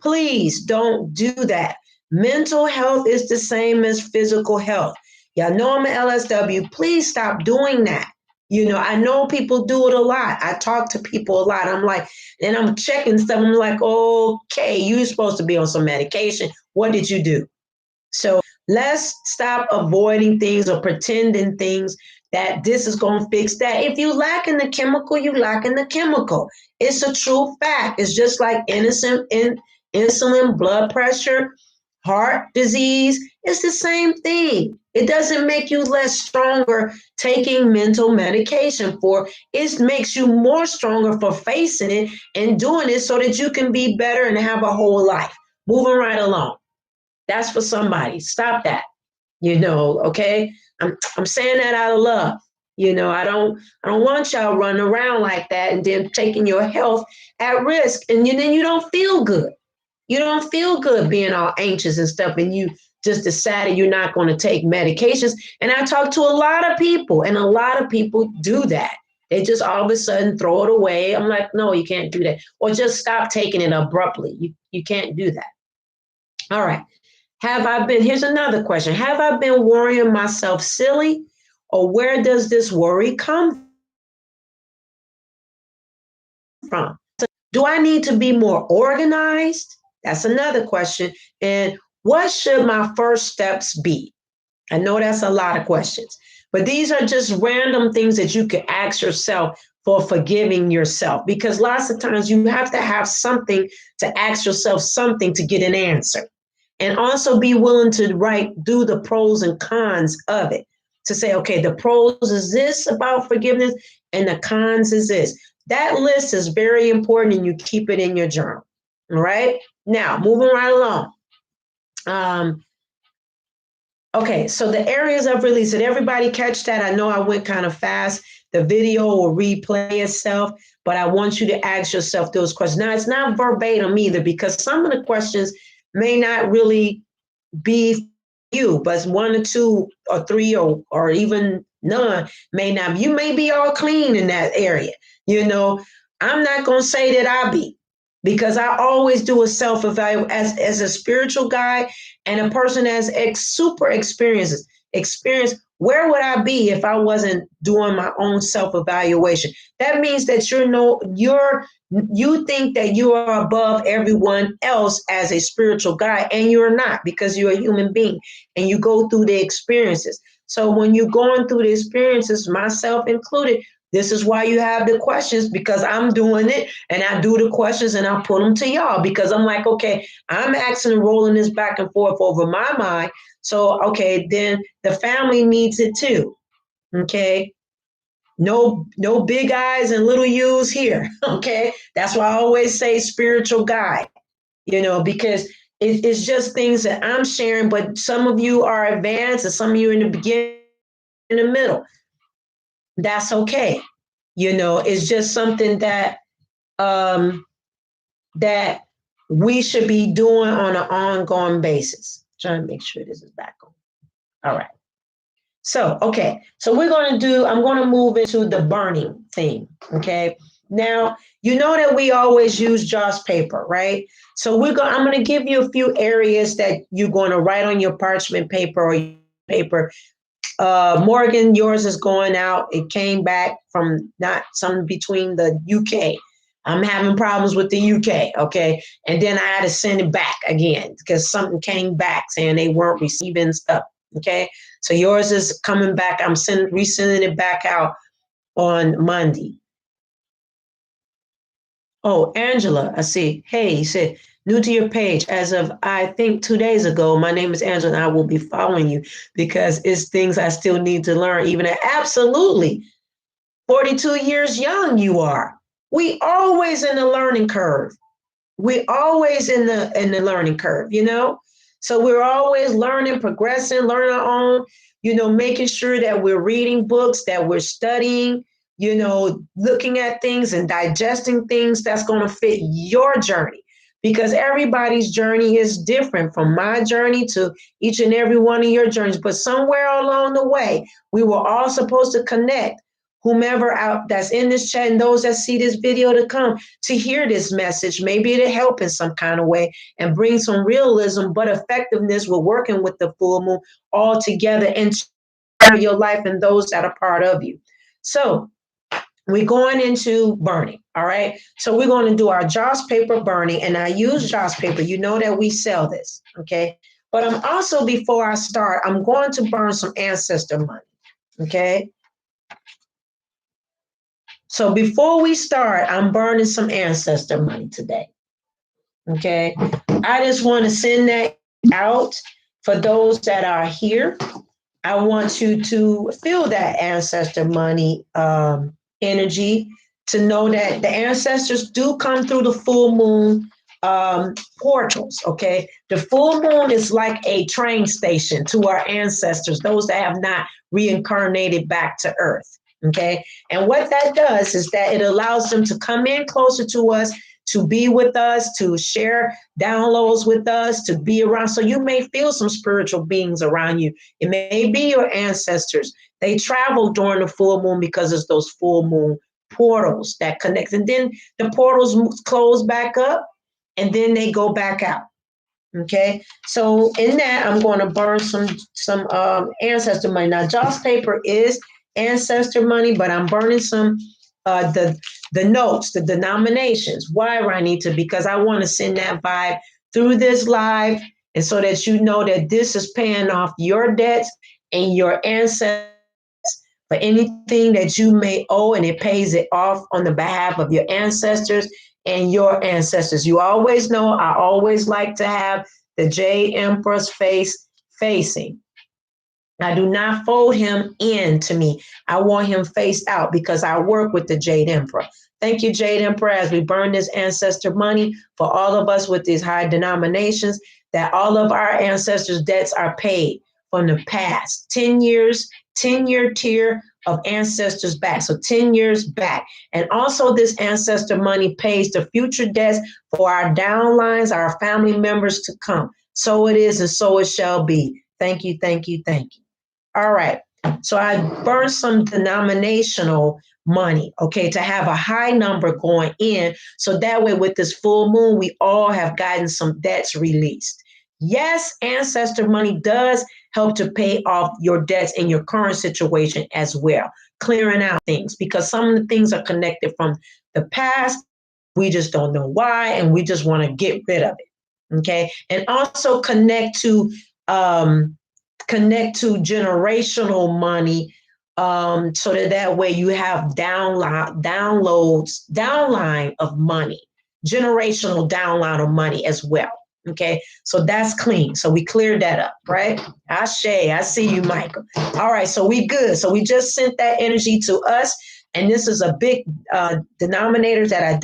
Please don't do that. Mental health is the same as physical health. Y'all know I'm an LSW. Please stop doing that. I know people do it a lot. I talk to people a lot. I'm like, and I'm checking stuff. I'm like, okay, you're supposed to be on some medication. What did you do? So let's stop avoiding things or pretending things that this is going to fix that. If you lack in the chemical, you lack in the chemical. It's a true fact. It's just like insulin, blood pressure, heart disease. It's the same thing. It doesn't make you less stronger taking mental medication for it makes you more stronger for facing it and doing it so that you can be better and have a whole life. Moving right along. That's for somebody. Stop that. Okay? I'm saying that out of love. I don't want y'all running around like that and then taking your health at risk. And then you don't feel good. You don't feel good being all anxious and stuff. And you just decided you're not going to take medications. And I talk to a lot of people, and a lot of people do that. They just all of a sudden throw it away. I'm like, no, you can't do that. Or just stop taking it abruptly. You can't do that. All right. Here's another question. Have I been worrying myself silly? Or where does this worry come from? Do I need to be more organized? That's another question. And what should my first steps be? I know that's a lot of questions, but these are just random things that you can ask yourself for forgiving yourself, because lots of times you have to have something to ask yourself something to get an answer. And also be willing to do the pros and cons of it, to say, okay, the pros is this about forgiveness and the cons is this. That list is very important and you keep it in your journal. All right. Now, moving right along. Okay, so the areas of release, did everybody catch that? I know I went kind of fast. The video will replay itself, but I want you to ask yourself those questions. Now, it's not verbatim either, because some of the questions may not really be you, but one or two or three or even none may not. You may be all clean in that area. I'm not going to say that I be, because I always do a self-evaluation as a spiritual guy and a person that's super experience. Where would I be if I wasn't doing my own self-evaluation? That means that you think that you are above everyone else as a spiritual guy, and you're not, because you're a human being and you go through the experiences. So when you're going through the experiences, myself included, this is why you have the questions, because I'm doing it and I do the questions and I put them to y'all, because I'm like, okay, I'm asking and rolling this back and forth over my mind. So, okay, then the family needs it too. Okay. No big eyes and little U's here. Okay. That's why I always say spiritual guide, because it's just things that I'm sharing, but some of you are advanced and some of you in the beginning, in the middle. That's okay. It's just something that that we should be doing on an ongoing basis. Trying to make sure this is back on. All right. So, okay. So I'm going to move into the burning thing. Okay. Now, you know that we always use joss paper, right? So I'm going to give you a few areas that you're going to write on your parchment paper or paper. Morgan, yours is going out. It came back from not some between the UK. I'm having problems with the UK, okay? And then I had to send it back again because something came back saying they weren't receiving stuff, okay? So yours is coming back. I'm resending it back out on Monday. Oh, Angela, I see. Hey, he said, new to your page as of, I think 2 days ago. My name is Angela and I will be following you because it's things I still need to learn. Absolutely. 42 years young you are. We always in the learning curve. We always in the learning curve, So we're always learning, progressing, learning our own, making sure that we're reading books, that we're studying, looking at things and digesting things that's going to fit your journey, because everybody's journey is different, from my journey to each and every one of your journeys. But somewhere along the way, we were all supposed to connect, whomever out that's in this chat and those that see this video to come, to hear this message. Maybe it'll help in some kind of way and bring some realism, but effectiveness with working with the full moon all together into your life and those that are part of you. So we're going into burning, all right? So we're going to do our joss paper burning, and I use joss paper. You know that we sell this, okay? But I'm also, before I start, I'm going to burn some ancestor money, okay? So before we start, I'm burning some ancestor money today, okay? I just want to send that out for those that are here. I want you to feel that ancestor money energy, to know that the ancestors do come through the full moon portals, okay? The full moon is like a train station to our ancestors, those that have not reincarnated back to Earth, okay? And what that does is that it allows them to come in closer to us, to be with us, to share downloads with us, to be around. So you may feel some spiritual beings around you. It may be your ancestors. They travel during the full moon because it's those full moon portals that connect. And then the portals close back up and then they go back out. Okay, so in that, I'm going to burn some ancestor money. Now, Joss paper is ancestor money, but I'm burning some the notes, the denominations. Why, Ranita? Because I want to send that vibe through this live, and so that you know that this is paying off your debts and your ancestors for anything that you may owe, and it pays it off on the behalf of your ancestors and your ancestors. You always know I always like to have the Jade Emperor's face facing. I do not fold him in to me. I want him faced out because I work with the Jade Emperor. Thank you, Jade Emperor, as we burn this ancestor money for all of us with these high denominations, that all of our ancestors' debts are paid from the past 10 years, 10-year tier of ancestors back. So 10 years back. And also this ancestor money pays the future debts for our downlines, our family members to come. So it is and so it shall be. Thank you, thank you, thank you. All right. So I burned some denominational money, okay, to have a high number going in. So that way with this full moon, we all have gotten some debts released. Yes, ancestor money does help to pay off your debts in your current situation as well, clearing out things because some of the things are connected from the past. We just don't know why, and we just want to get rid of it. Okay. And also connect to generational money, so that way you have downline of money, generational downline of money as well. Okay, so that's clean. So we cleared that up, right? Ashe, I see you, Michael. All right, so we good. So we just sent that energy to us, and this is a big denominator that I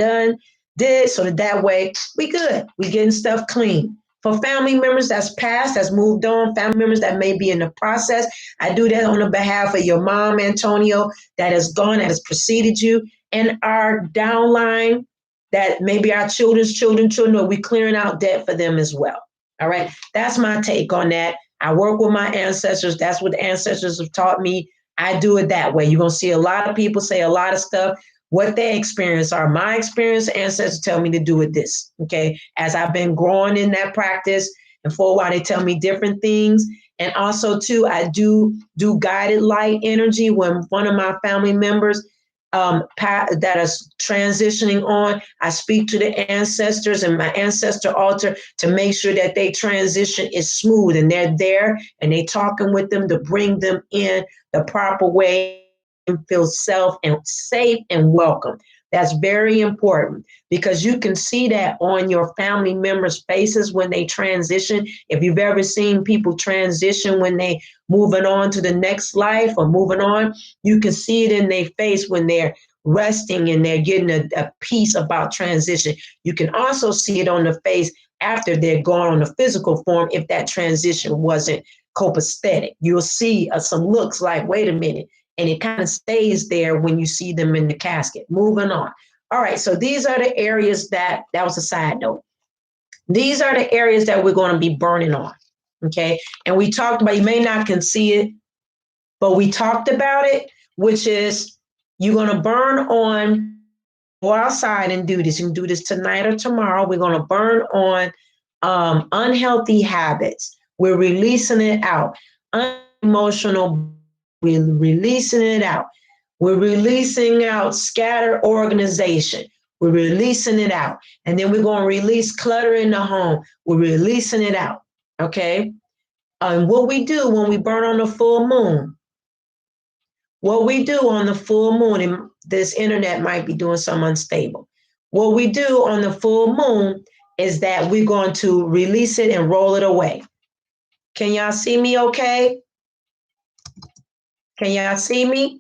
did, so that way we good. We getting stuff clean. For family members that's passed, that's moved on, family members that may be in the process, I do that on the behalf of your mom, Antonio, that has gone, that has preceded you, and our downline, that maybe our children's children, or we clearing out debt for them as well. All right, that's my take on that. I work with my ancestors. That's what the ancestors have taught me. I do it that way. You're going to see a lot of people say a lot of stuff. What they experience are my experience. Ancestors tell me to do it this, okay? As I've been growing in that practice, and for a while they tell me different things. And also too, I do guided light energy when one of my family members that is transitioning on, I speak to the ancestors and my ancestor altar to make sure that they transition is smooth and they're there and they talking with them to bring them in the proper way and feel safe and welcome. That's very important because you can see that on your family members' faces when they transition. If you've ever seen people transition when they moving on to the next life or moving on, you can see it in their face when they're resting and they're getting a piece about transition. You can also see it on the face after they're gone on the physical form if that transition wasn't copacetic. You'll see some looks like, wait a minute, and it kind of stays there when you see them in the casket. Moving on. All right, so these are the areas that was a side note. These are the areas that we're going to be burning on, okay? And we talked about, you may not can see it, but we talked about it, which is you're going to burn on, go outside and do this. You can do this tonight or tomorrow. We're going to burn on unhealthy habits. We're releasing it out. Unemotional, we're releasing it out. We're releasing out scattered organization. We're releasing it out. And then we're going to release clutter in the home. We're releasing it out. Okay? And what we do when we burn on the full moon, and this internet might be doing some unstable. What we do on the full moon is that we're going to release it and roll it away. Can y'all see me okay? Can y'all see me?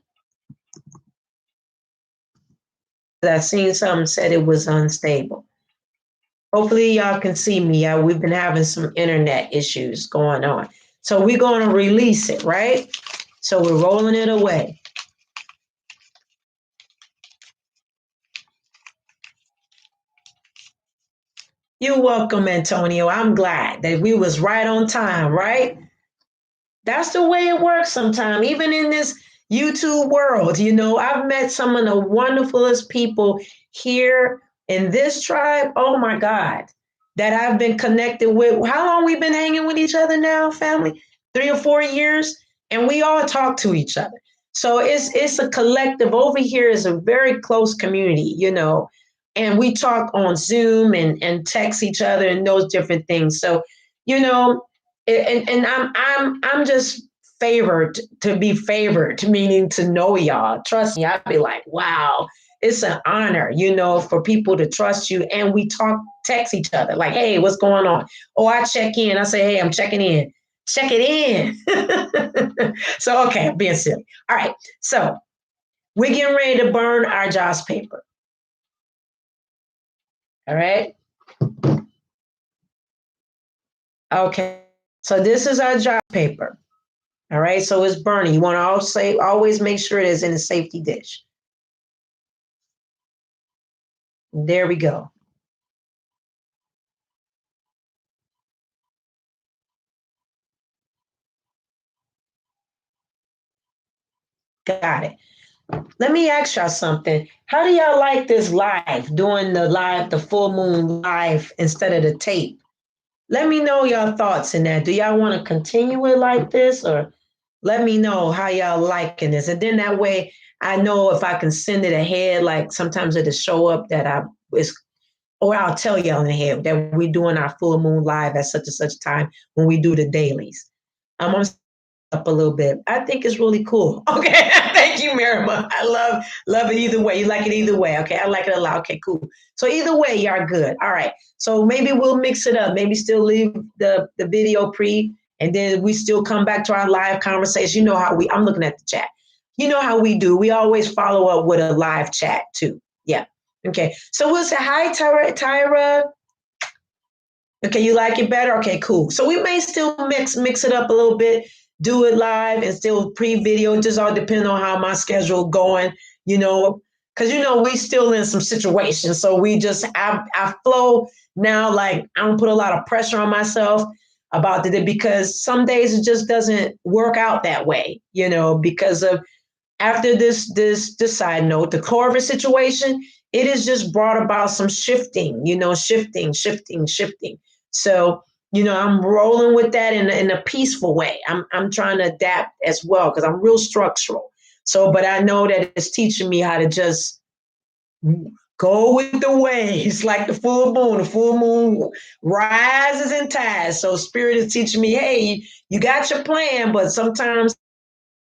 I seen something said it was unstable. Hopefully y'all can see me. We've been having some internet issues going on. So we're going to release it, right? So we're rolling it away. You're welcome, Antonio. I'm glad that we was right on time, right? That's the way it works sometimes, even in this YouTube world. I've met some of the wonderfulest people here in this tribe. Oh my God, that I've been connected with. How long we been hanging with each other now, family? 3 or 4 years, and we all talk to each other. So it's a collective. Over here is a very close community, and we talk on Zoom and text each other and those different things. So, you know, and I'm just favored to be favored, meaning to know y'all. Trust me, I'd be like, wow, it's an honor, for people to trust you. And we text each other like, hey, what's going on? Oh, I check in. I say, hey, I'm checking in. Check it in. So, okay, I'm being silly. All right. So we're getting ready to burn our Joss paper. All right. Okay. So this is our Joss paper. All right, so it's burning. You want to always make sure it is in a safety dish. There we go. Got it. Let me ask y'all something. How do y'all like this live, doing the full moon live instead of the tape? Let me know y'all thoughts in that. Do y'all want to continue it like this, or let me know how y'all liking this? And then that way I know if I can send it ahead, like sometimes it'll show up that or I'll tell y'all in the head that we're doing our full moon live at such and such time when we do the dailies. I'm up a little bit. I think it's really cool. Okay. Thank you, Marima. I love it either way. You like it either way. Okay. I like it a lot. Okay, cool. So either way, y'all good. All right. So maybe we'll mix it up. Maybe still leave the video pre, and then we still come back to our live conversation. You know how I'm looking at the chat. You know how we do. We always follow up with a live chat too. Yeah. Okay. So we'll say hi, Tyra. Okay, you like it better? Okay, cool. So we may still mix it up a little bit, do it live and still pre-video. It just all depends on how my schedule going, because we still in some situations. So I flow now, like I don't put a lot of pressure on myself about it because some days it just doesn't work out that way, because of after this side note, the Corvus situation, it has just brought about some shifting, shifting. So, I'm rolling with that in a peaceful way. I'm trying to adapt as well because I'm real structural. So, but I know that it's teaching me how to just go with the waves like the full moon. The full moon rises and tides. So spirit is teaching me, hey, you got your plan, but sometimes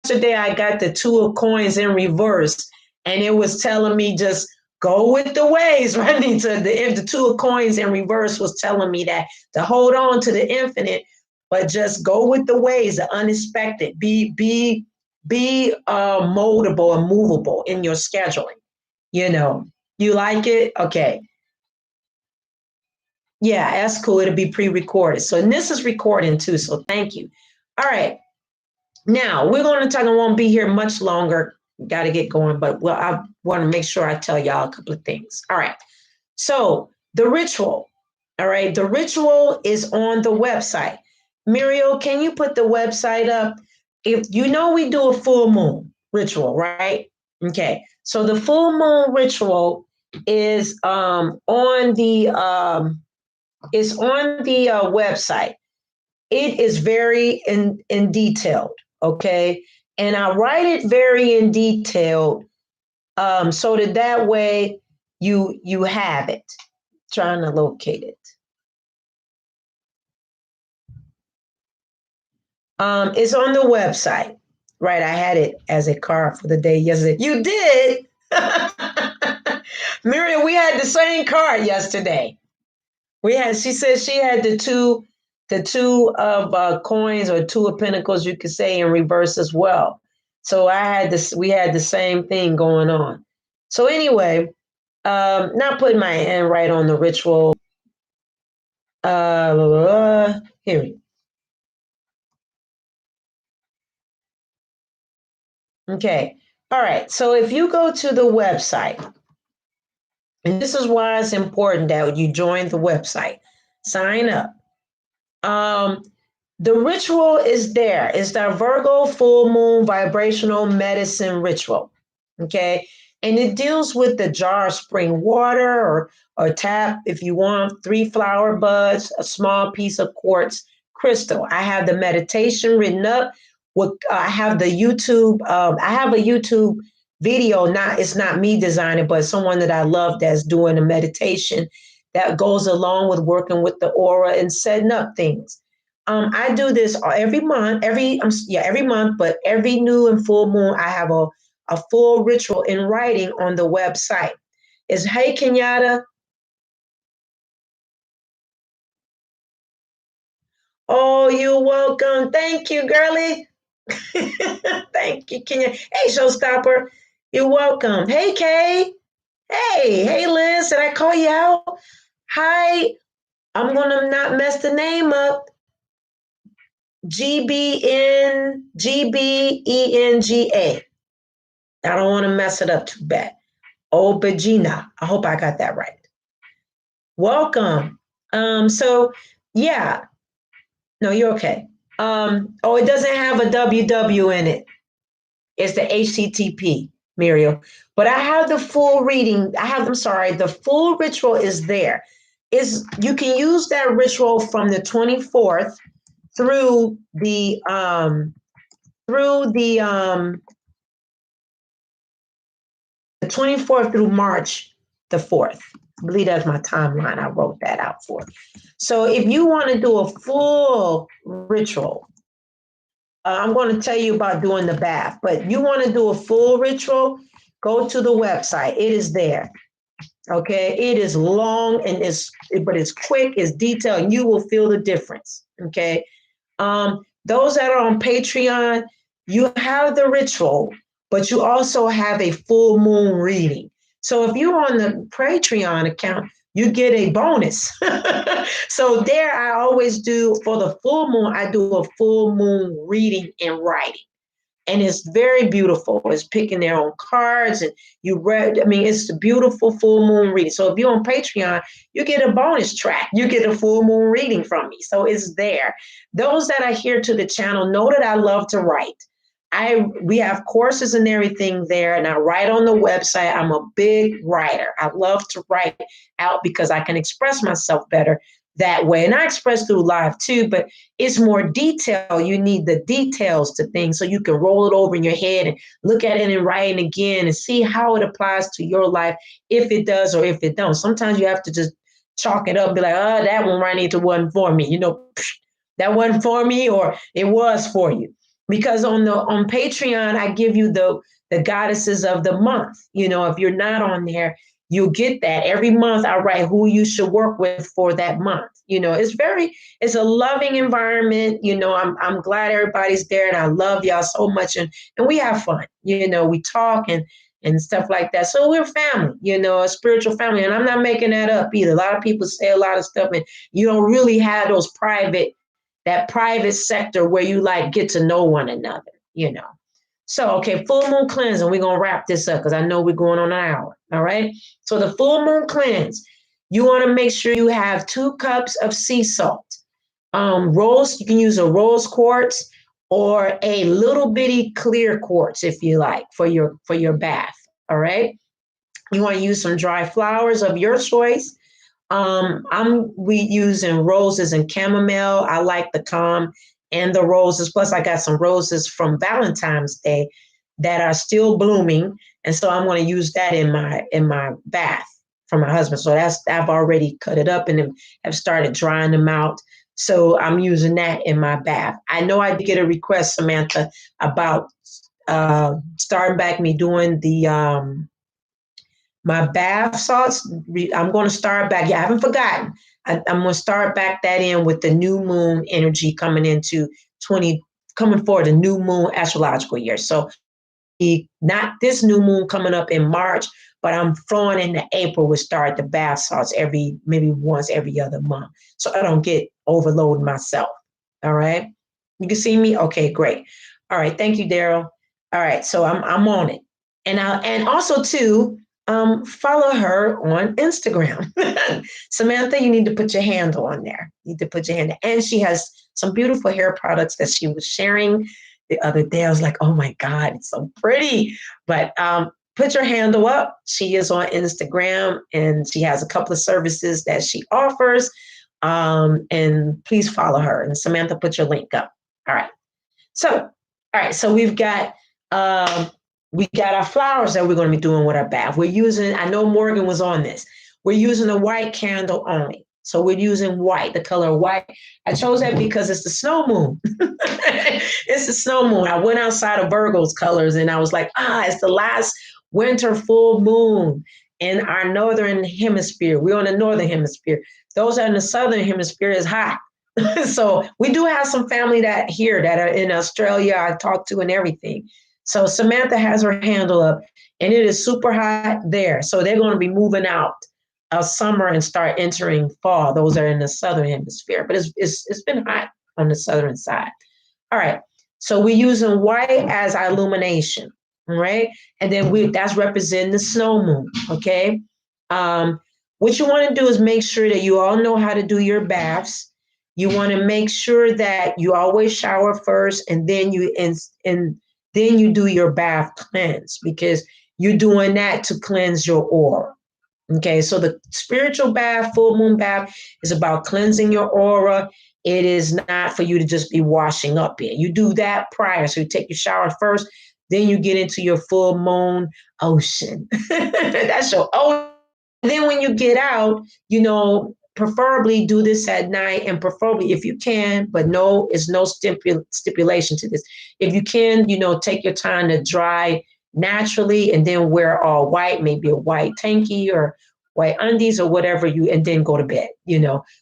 yesterday I got the two of coins in reverse, and it was telling me just go with the waves, right? If the two of coins in reverse was telling me that to hold on to the infinite, but just go with the waves, the unexpected. Be moldable and movable in your scheduling. You like it? Okay. Yeah, that's cool. It'll be pre-recorded. So and this is recording too. So thank you. All right. Now we're going to talk. I won't be here much longer. Got to get going, but I want to make sure I tell y'all a couple of things. All right. So the ritual. All right. The ritual is on the website. Muriel, can you put the website up? If we do a full moon ritual, right? Okay. So the full moon ritual is on the website. It is very in detailed, okay? And I write it very in detailed so that way you have it. Trying to locate it. It's on the website, right? I had it as a card for the day yesterday. You did? Miriam, we had the same card yesterday. She said she had the two of coins or two of pentacles, you could say, in reverse as well. So we had the same thing going on. So anyway, not putting my hand right on the ritual. Here we go. Okay. All right. So if you go to the website, And this is why it's important that you join the website, sign up. Um, the ritual is there. It's the Virgo full moon vibrational medicine ritual. Okay. And it deals with the jar of spring water or tap, if you want, 3 flower buds, a small piece of quartz crystal. I have the meditation written up. I have the YouTube. I have a YouTube video. It's not me designing, but someone that I love that's doing a meditation that goes along with working with the aura and setting up things. I do this every month, every month, but every new and full moon, I have a full ritual in writing on the website. Is hey Kenyatta. Oh, you're welcome. Thank you, girlie. Thank you, Kenya. Hey, showstopper. You're welcome. Hey, Kay. Hey, Liz. Did I call you out? Hi. I'm gonna not mess the name up. GBENGA. I don't want to mess it up too bad. Obagina. I hope I got that right. Welcome. So yeah, no, you're okay. It doesn't have a WW in it. It's the HTTP, Muriel. But I have the full reading. The full ritual is there. You can use that ritual from the 24th through the through the 24th through March the 4th. I believe that's my timeline. I wrote that out for. So if you want to do a full ritual, I'm going to tell you about doing the bath, but you want to do a full ritual, go to the website. It is there. Okay. It is long but it's quick, it's detailed, and you will feel the difference. Okay. Those that are on Patreon, you have the ritual, but you also have a full moon reading. So if you're on the Patreon account, you get a bonus. So there I always do, for the full moon, I do a full moon reading and writing. And it's very beautiful. It's picking their own cards and it's a beautiful full moon reading. So if you're on Patreon, you get a bonus track. You get a full moon reading from me. So it's there. Those that are here to the channel know that I love to write. We have courses and everything there, and I write on the website. I'm a big writer. I love to write out because I can express myself better that way. And I express through live too, but it's more detail. You need the details to things so you can roll it over in your head and look at it and write it again and see how it applies to your life, if it does or if it don't. Sometimes you have to just chalk it up and be like, oh, that one right into wasn't for me. That wasn't for me, or it was for you. Because on Patreon, I give you the goddesses of the month. If you're not on there, you'll get that. Every month I write who you should work with for that month. It's a loving environment. I'm glad everybody's there, and I love y'all so much. And we have fun. We talk and stuff like that. So we're family, a spiritual family. And I'm not making that up either. A lot of people say a lot of stuff, and you don't really have that private sector where you get to know one another. So, okay, full moon cleanse, and we're going to wrap this up because I know we're going on an hour. All right. So the full moon cleanse, you want to make sure you have 2 cups of sea salt. You can use a rose quartz or a little bitty clear quartz if you like for your bath. All right. You want to use some dry flowers of your choice. We using roses and chamomile. I like the calm and the roses. Plus, I got some roses from Valentine's Day that are still blooming, and so I'm going to use that in my bath for my husband. So I've already cut it up and have started drying them out. So I'm using that in my bath. I know I did get a request, Samantha, about starting back me doing the my bath salts. I'm going to start back. Yeah, I haven't forgotten. I'm going to start back that in with the new moon energy coming for the new moon astrological year. So not this new moon coming up in March, but I'm throwing in the April. We'll start the bath salts maybe once every other month, so I don't get overloaded myself. All right. You can see me. Okay, great. All right. Thank you, Daryl. All right. So I'm on it. And also too, follow her on Instagram. Samantha, you need to put your handle on there. You need to put your handle. And she has some beautiful hair products that she was sharing the other day. I was like, oh my God, it's so pretty. But put your handle up. She is on Instagram and she has a couple of services that she offers. And please follow her. And Samantha, put your link up. All right. So we got our flowers that we're going to be doing with our bath. We're using, I know Morgan was on this. We're using a white candle only. So we're using white, the color white. I chose that because it's the snow moon. It's the snow moon. I went outside of Virgo's colors and I was like, it's the last winter full moon in our northern hemisphere. We're on the northern hemisphere. Those that are in the southern hemisphere is hot. So we do have some family that are in Australia I talk to and everything. So Samantha has her handle up and it is super hot there. So they're going to be moving out of summer and start entering fall. Those are in the southern hemisphere, but it's been hot on the southern side. All right. So we're using white as our illumination, right? And then that's representing the snow moon. Okay. What you want to do is make sure that you all know how to do your baths. You want to make sure that you always shower first, and then you do your bath cleanse, because you're doing that to cleanse your aura. Okay, so the spiritual bath, full moon bath, is about cleansing your aura. It is not for you to just be washing up in. You do that prior. So you take your shower first, then you get into your full moon ocean. That's your ocean. And then when you get out, preferably do this at night, and preferably if you can, but no, it's no stipulation to this. If you can, take your time to dry naturally and then wear all white, maybe a white tanky or white undies or whatever and then go to bed,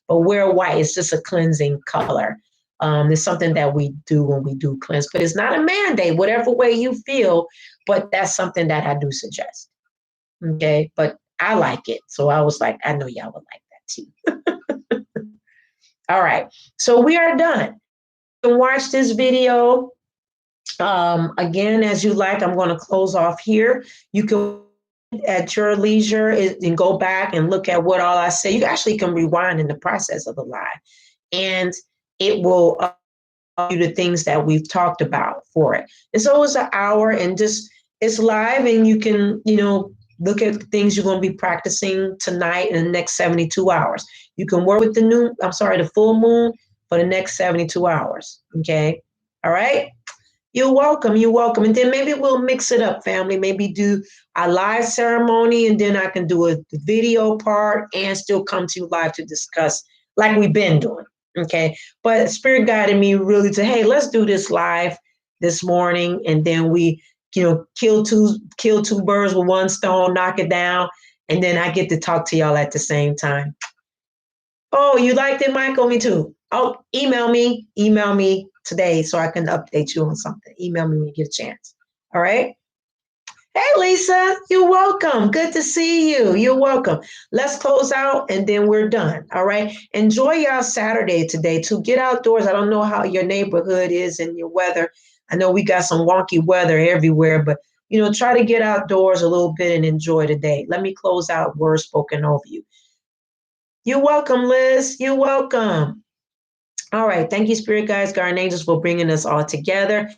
but wear white. It's just a cleansing color. It's something that we do when we do cleanse, but it's not a mandate, whatever way you feel, but that's something that I do suggest. Okay. But I like it. So I was like, I know y'all would like that too. All right. So we are done. You can watch this video again as you like. I'm going to close off here. You can at your leisure and go back and look at what all I say. You actually can rewind in the process of the live, and it will you the things that we've talked about for it. And so it's an hour, and just it's live, and you can look at the things you're going to be practicing tonight in the next 72 hours. You can work with the full moon for the next 72 hours. Okay. All right. You're welcome. You're welcome. And then maybe we'll mix it up, family. Maybe do a live ceremony, and then I can do a video part and still come to you live to discuss like we've been doing. Okay. But Spirit guided me really to, hey, let's do this live this morning. And then we, kill two birds with one stone, knock it down. And then I get to talk to y'all at the same time. Oh, you liked it, Michael? Me too. Oh, email me today so I can update you on something. Email me when you get a chance. All right. Hey, Lisa, you're welcome. Good to see you. You're welcome. Let's close out and then we're done. All right. Enjoy your Saturday today too. Get outdoors. I don't know how your neighborhood is and your weather. I know we got some wonky weather everywhere, but try to get outdoors a little bit and enjoy the day. Let me close out words spoken over you. You're welcome, Liz. You're welcome. All right. Thank you, Spirit Guides, Guardian Angels, for bringing us all together.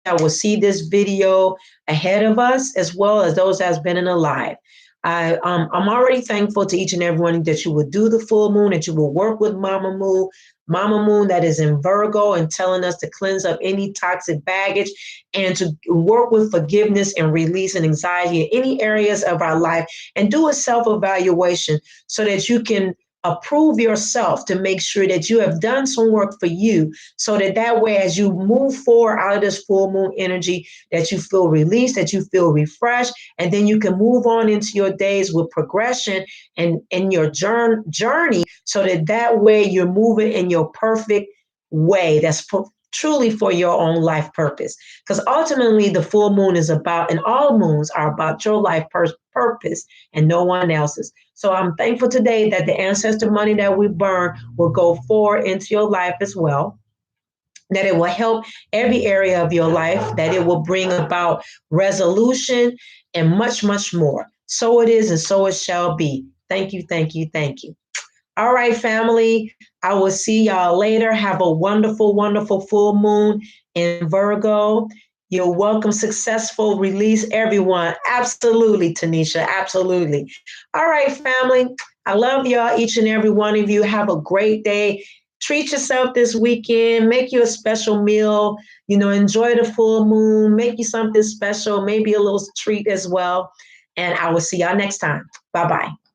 I will see this video ahead of us, as well as those that's been in the live. I'm already thankful to each and everyone that you will do the full moon, that you will work with Mama Moon that is in Virgo, and telling us to cleanse up any toxic baggage and to work with forgiveness and release and anxiety in any areas of our life, and do a self-evaluation so that you can approve yourself to make sure that you have done some work for you, so that way, as you move forward out of this full moon energy, that you feel released, that you feel refreshed, and then you can move on into your days with progression and in your journey, so that way you're moving in your perfect way that's truly for your own life purpose. Because ultimately the full moon is about, and all moons are about, your life purpose and no one else's. So I'm thankful today that the ancestor money that we burn will go forward into your life as well, that it will help every area of your life, that it will bring about resolution and much, much more. So it is, and so it shall be. Thank you, thank you, thank you. All right, family. I will see y'all later. Have a wonderful, wonderful full moon in Virgo. You're welcome, successful release, everyone. Absolutely, Tanisha. Absolutely. All right, family. I love y'all, each and every one of you. Have a great day. Treat yourself this weekend. Make you a special meal. Enjoy the full moon. Make you something special, maybe a little treat as well. And I will see y'all next time. Bye bye.